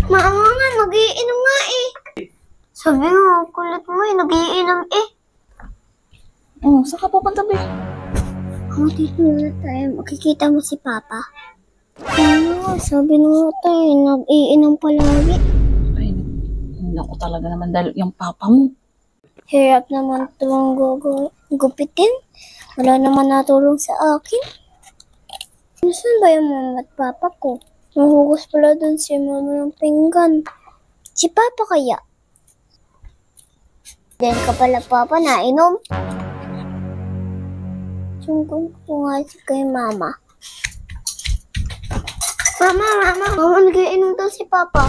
Maama nga, nag-iinom nga eh. Sabi nga, kulit mo eh, nag-iinom eh. Oh, saan ka pupunta, be? Dito na tayo, makikita mo si Papa. Sabi nga tayo, nag-iinom palagi. Ay, naku talaga naman dahil yung papa mo. Hirap naman itong gupitin. Wala naman natulong sa akin. Saan ba yung mama at papa ko? Nahugas pala dun si mama ng pinggan. Si Papa kaya? Diyan ka pala, Papa, nainom? Sungkong ko nga si kay Mama. Mama, nag-iinom daw si Papa.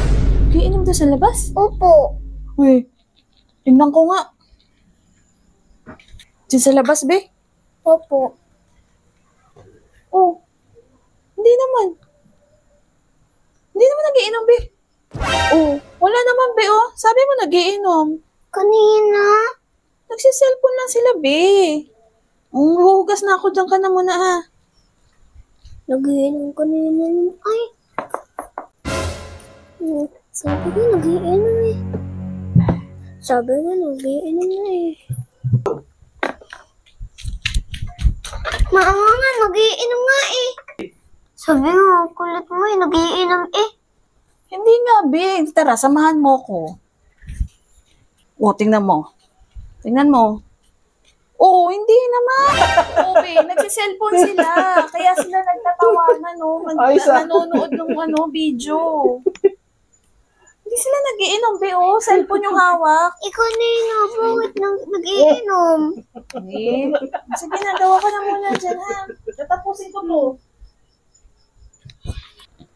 Nag-iinom doon sa labas? Opo. Uy, tingnan ko nga. Diyan sa labas, be? Opo. Oh, hindi naman. Hindi naman nag-iinom, be. Oh, wala naman, be, oh. Sabi mo nag-iinom. Kanina. Nagsiselfon lang sila, be. Huhugas na ako, dyan ka na muna, ha. Nag-iinom kanina. Ay. Sabi ko, nag-iinom eh. Sabi ko, nag-iinom na eh. Maama nga, nag-iinom nga eh. Sabi nga, kulit mo eh, nag-iinom eh. Hindi nga, be. Tara, samahan mo ko. Oh, tingnan mo. Tingnan mo. Oh, hindi naman. Oh, be, nagsiselfon sila. Kaya sila nagtatawanan, no? Nanonood ng video. Hindi sila nag-iinom, be, oh. Cellphone yung hawak. Ikaw na yun, bakit nag-iinom? Eh, sige na, gawa ka na muna dyan, ha. Tatapusin ko to.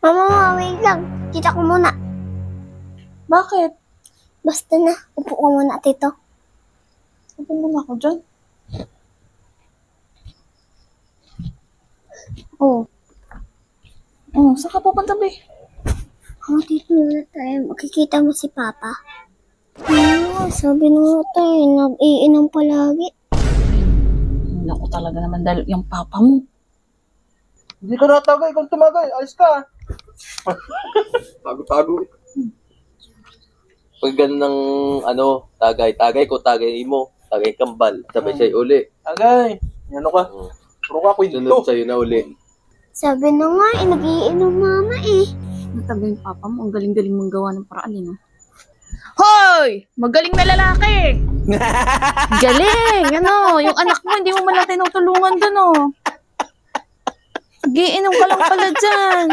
Mama, wait lang. Kita ko muna. Bakit? Basta na, upo ka muna, tito. Upo muna ako dyan. Oh. Oh, saan ka pupunta, be? Dito na tayo, makikita mo si Papa. Sabi nga tayo, nag-iinom palagi. Ay, naku talaga naman dahil yung papa mo. Hindi ka natagay, kung tumagay, ayos ka. Tago-tago. Pag ganun ng tagay ko, tagay mo, tagay kambal, sabay sa'yo uli. Tagay, ano ka? Puro ka kwento. Sunod sa'yo na uli. Sabi na nga, nag-iinom mama eh. Nataga yung papa mo, ang galing-galing mong gawa ng paraan, no? Hoy! Magaling na lalaki! Galing! Ano? Yung anak mo, hindi mo man natin tinutulungan dun, oh. Giinom ka lang pala dyan.